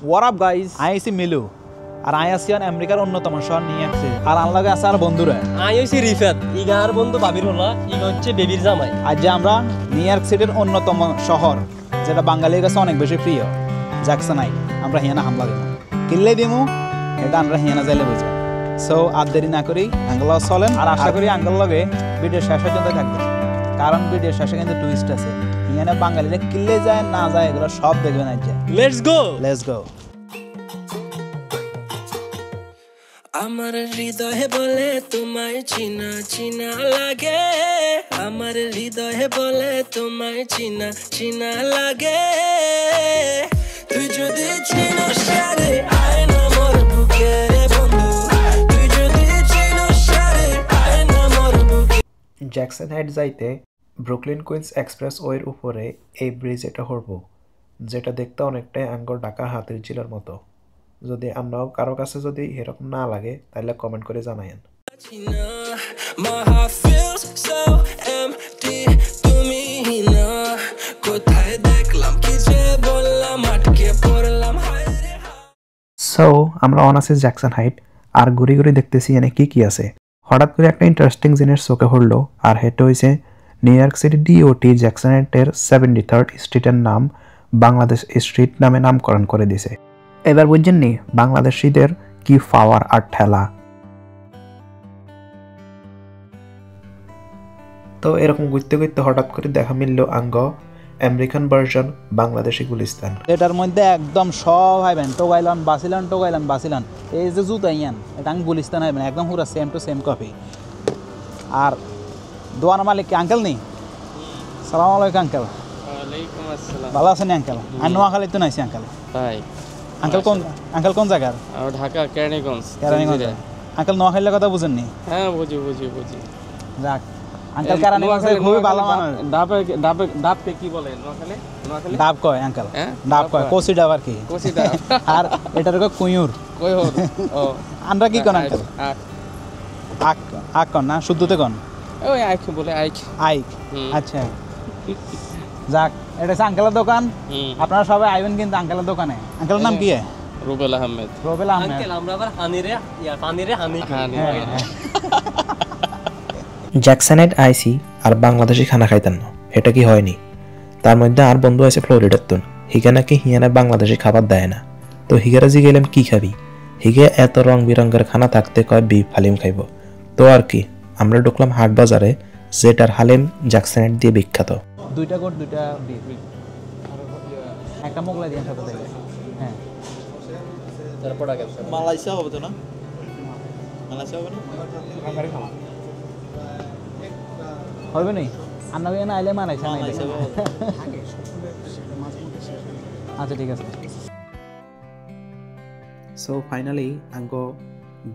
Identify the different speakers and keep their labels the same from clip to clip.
Speaker 1: What up guys? I am Milu. আর I আছি আমেরিকার অন্যতম শহর নিউ ইয়র্ক সিটি। আর আমার লগে আছে আর বন্ধুরা।
Speaker 2: আই হইছি রিফাত। ইগার বন্ধু বাবিরুল্লাহ, ইগা হচ্ছে বেবির জামাই।
Speaker 1: আজ আমরা নিউ ইয়র্ক সিটির অন্যতম শহর যেটা বাঙালির কাছে অনেক বেশি প্রিয়, জ্যাকসন হাইট। আমরা হিয়ানা হামলা দেবো, কিনলে দিমু এটা আমরা হিয়ানা যাইলে বুঝবো। সো আর দেরি না করি আঙ্গল চলেন, আর আশা করি আঙ্গল লগে ভিডিও শেষ পর্যন্ত থাকবে, কারণ ভিডিও শেষে কিন্তু টুইস্ট আছে। হিয়ানা বাঙালিরা কিনলে যায় না যায় এগুলো সব দেখবেন আজ। Let's go.
Speaker 3: আমার হৃদয়ে বলে তোমায় চিনা চিনা লাগে, আমার হৃদয়ে বলে তোমায় চিনা চিনা লাগে। তুই যদি চিনস সারে আয় না মোর বুকে বন্ধু, তুই যদি চিনস সারে আয় না মোর বুকে।
Speaker 4: জ্যাকসন হাইট যাইতে ব্রুকলিন কুইন্স এক্সপ্রেস ওয়ের উপরে এই ব্রিজ এটা হরবো, যেটা দেখতে অনেকটাই আঙ্গর ঢাকা হাতির ঝিলের মতো। যদি আমরাও কারো কাছে যদি এরকম না লাগে তাহলে কমেন্ট করে জানায়েন। সো আমরা অন আছি জ্যাকসন হাইট, আর ঘুরি ঘুরি দেখতেছি এনে কি কি আছে। হঠাৎ করে একটা ইন্টারেস্টিং জিনিস চোখে পড়লো, আর হেটা হয়েছে New York City DOT Jackson হাইটের 73rd স্ট্রিটের নাম বাংলাদেশ স্ট্রিট নামে নামকরণ করে দিছে। এবার বুঝছেন নি বাংলাদেশিদের কি পাওয়ার আর ঠেলা। তো এরকম ঘুরতে ঘুরতে হঠাৎ করে দেখা মিলল আঙ্গ আমেরিকান ভার্সন বাংলাদেশি গুলিস্তান।
Speaker 1: এটার মধ্যে একদম সব হাইবেন টোগাইলান বাসিলান এই যে জুতা ইয়ান এটা আমি গুলিস্তান হাইবেন একদম পুরো সেম টু সেম কপি। আর দোয়ান মালিক আঙ্কেল নেই? সালাম আলাইকুম আঙ্কেল।
Speaker 2: ওয়ালাইকুম আসসালাম।
Speaker 1: ভালো আছেন আঙ্কেল? আমি নোয়াখালী তো নাইছি আঙ্কেল।
Speaker 2: তাই
Speaker 1: আঙ্কেল কোন জায়গার?
Speaker 2: ঢাকা কেরানীগঞ্জ।
Speaker 1: আঙ্কেল নোয়াখালীর কথা বুঝেননি?
Speaker 2: হ্যাঁ বুঝি।
Speaker 1: যাক আঙ্কেল কেরানীগঞ্জ খুবই ভালো মানুষ।
Speaker 2: ডাবকে কি বলে নোয়াখালী?
Speaker 1: ডাব কয় আঙ্কেল, ডাব কয় কোসি ডাব আর কি। আর এটার কয় কুয়ুর।
Speaker 2: ও
Speaker 1: আমরা কি কোন আঙ্কেল? আক কোন না শুদ্ধতে কোন?
Speaker 2: ওই আইক বলে আইক।
Speaker 1: আচ্ছা যাক, এটা হচ্ছে আঙ্কেলের দোকান। আপনারা সবাই আইবেন কিন্তু আঙ্কেলের দোকানে। আঙ্কেলের নাম কি?
Speaker 2: রুবেল আহমেদ। আঙ্কেল আমরা আবার হানি।
Speaker 4: জ্যাকসন হাইট আইসি আর বাংলাদেশি খানা খাইতেন না, এটা কি হয়নি? তার মধ্যে আর বন্ধু আছে ফ্লোরিডার তুন, হিগা নাকি হিয়ানে বাংলাদেশি খাবার দেয় না। তো হিগারা জি গেলাম কি খাবি, হিগে এত রং বিরঙ্গের খানা থাকতে কয় বিফ হালিম খাইব। তো আর কি, আমরা ঢুকলাম হাট বাজারে, যেটার হালিম জ্যাকসন হাইট দিয়ে বিখ্যাত।
Speaker 1: দুইটা গোট দুইটা বিফ, একটা মোগলাই দিয়ে সাথে দেবে। হ্যাঁ
Speaker 2: তারপর আগে
Speaker 1: মালয়েশিয়া হবে তো না? মালয়েশিয়া হবে না? হবে নি আন্না না আইলে মালয়েশিয়া নাই। আচ্ছা ঠিক আছে।
Speaker 4: সো ফাইনালি আঙ্গ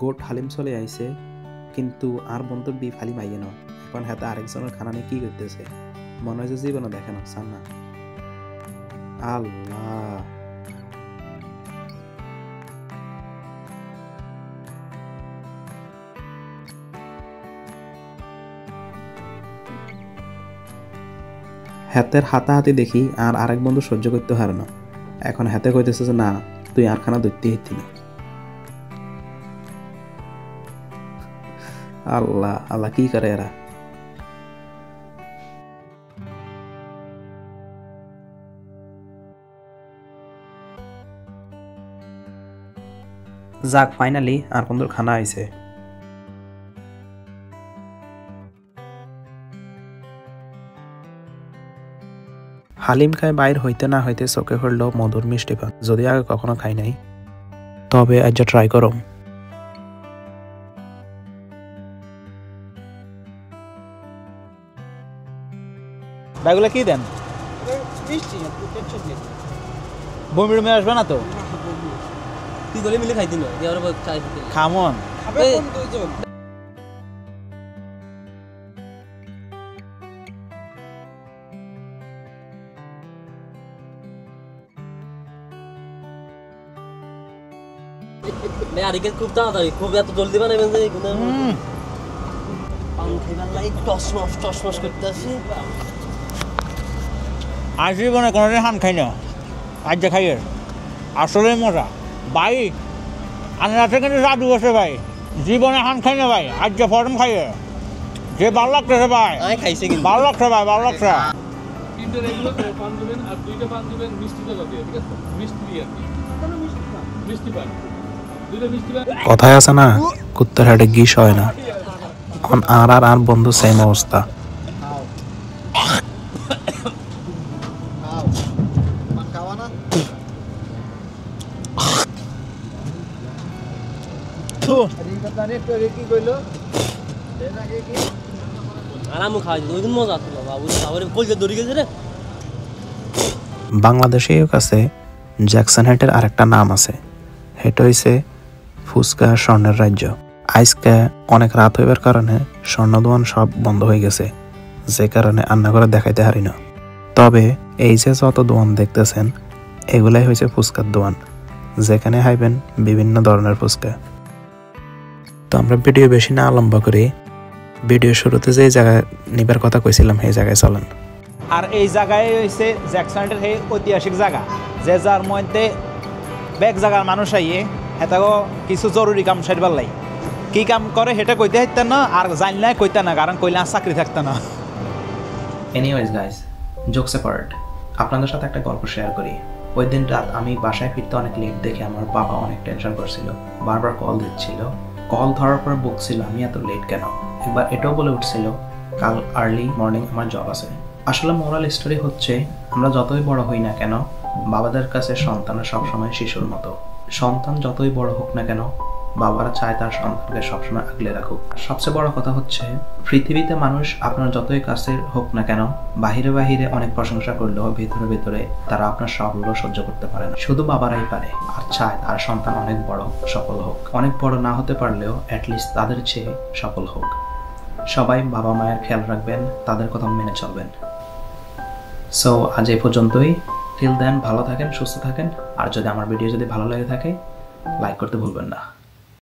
Speaker 4: গোট হালিম চলে আইছে, কিন্তু আর বন্ধুর বিফ হালিম আইয়ে না। এখন হাতে আরেকজনের খানা নিয়ে কি করতেছে, মনে হয় যে জীবনে দেখে না চান না। আল্লাহ হাতের হাতাহাতি দেখি আর আরেক বন্ধু সহ্য করতে পারে না। এখন হাতে কইতেছে যে না তুই আর খানা ধরতে হিতি না। আল্লাহ আল্লাহ কি করে এরা। যাক ফাইনালি আর বন্ধুর খানা আইছে। হালিম খায় বাইর হইতে না হইতে চোখে পড়ল মধুর মিষ্টি পান, যদি আগে কখনো খাই নাই, তবে আজ ট্রাই করম।
Speaker 1: ব্যাগুলো কি দেন? বমি টমি আসবে না তো?
Speaker 2: তুই গলে মিলে খাইতি না
Speaker 1: খামন
Speaker 2: আরিকে খুব তাড়াতাড়ি, খুব এত জলদি বানাবেন যে পান খাইবার লাগে টসমস করতে আসে।
Speaker 1: আজীবনে কোনোদিন হান খাই না, আজ যে খাইয়ের আসলে মজা ভাই আন্নাতে কিন্তু জাদু আছে ভাই জীবনে হান খাই না ভাই আজ যে ফরম খাইয়ে যে ভালো লাগতেছে ভাই
Speaker 2: আমি খাইছি কিন্তু
Speaker 1: ভালো লাগছে ভাই ভালো লাগছে
Speaker 5: তিনটে রেগুলো পান দিবেন আর দুইটা পান দিবেন মিষ্টি তেল দিয়ে ঠিক আছে মিষ্টি দিয়ে আর কি মিষ্টি পান দুইটা মিষ্টি পান
Speaker 4: কথায় আছে না কুত্তার হাটে গিস হয় না এখন আর বন্ধু সেম অবস্থা
Speaker 2: আরামও খাওয়া যেত ওই মজা ছিল বাবু খাবারের কলজা দড়ি গেছে রে
Speaker 4: বাংলাদেশের কাছে জ্যাকসন হাইটের আরেকটা নাম আছে সেটা হইছে ফুচকা স্বর্ণের রাজ্য আজকে অনেক রাত হইবার কারণে স্বর্ণ দোকান সব বন্ধ হয়ে গেছে যে কারণে রান্না করে দেখাইতে হারি না তবে এই যে যত দোকান দেখতেছেন এগুলাই হয়েছে ফুচকার দোকান যেখানে খাইবেন বিভিন্ন ধরনের ফুচকা তো আমরা ভিডিও বেশি না লম্বা করি ভিডিও শুরুতে যে জায়গায় নিবার কথা কইছিলাম সেই জায়গায় চলেন
Speaker 1: আর এই জায়গায় হয়েছে জ্যাকসন হাইটের সেই ঐতিহাসিক জায়গা যে যার মধ্যে বেগ জায়গার মানুষ আইয়ে হেতাগো কিছু জরুরি কাম সারবার লাই কি কাম করে সেটা কইতে হাইতে না আর জানলে কইতে না কারণ কইলে আর চাকরি থাকতো না
Speaker 4: এনিওয়েজ গাইস জোকস অ্যাপার্ট আপনাদের সাথে একটা গল্প শেয়ার করি ওই দিন রাত আমি বাসায় ফিরতে অনেক লেট দেখে আমার বাবা অনেক টেনশন করছিল বারবার কল দিচ্ছিল কল ধরার পর বকছিল আমি এত লেট কেন একবার এটাও বলে উঠছিল কাল আর্লি মর্নিং আমার জব আছে আসলে মোরাল স্টোরি হচ্ছে আমরা যতই বড় হই না কেন বাবাদের কাছে সন্তানরা সবসময় শিশুর মতো সন্তান যতই বড় হোক না কেন বাবারা চায় তার সন্তানকে সবসময় আগলে রাখুক আর সবচেয়ে বড় কথা হচ্ছে পৃথিবীতে মানুষ আপনার যতই কাছের হোক না কেন বাহিরে বাহিরে অনেক প্রশংসা করলেও ভিতরে ভিতরে তারা আপনার সাফল্য সহ্য করতে পারে না শুধু বাবারাই পারে আর চায় তার সন্তান অনেক বড় সফল হোক অনেক বড় না হতে পারলেও অ্যাটলিস্ট তাদের চেয়ে সফল হোক সবাই বাবা মায়ের খেয়াল রাখবেন তাদের কথা মেনে চলবেন সো আজ এই পর্যন্তই টিল দেন ভালো থাকেন সুস্থ থাকেন আর যদি আমার ভিডিও যদি ভালো লেগে থাকে লাইক করতে ভুলবেন না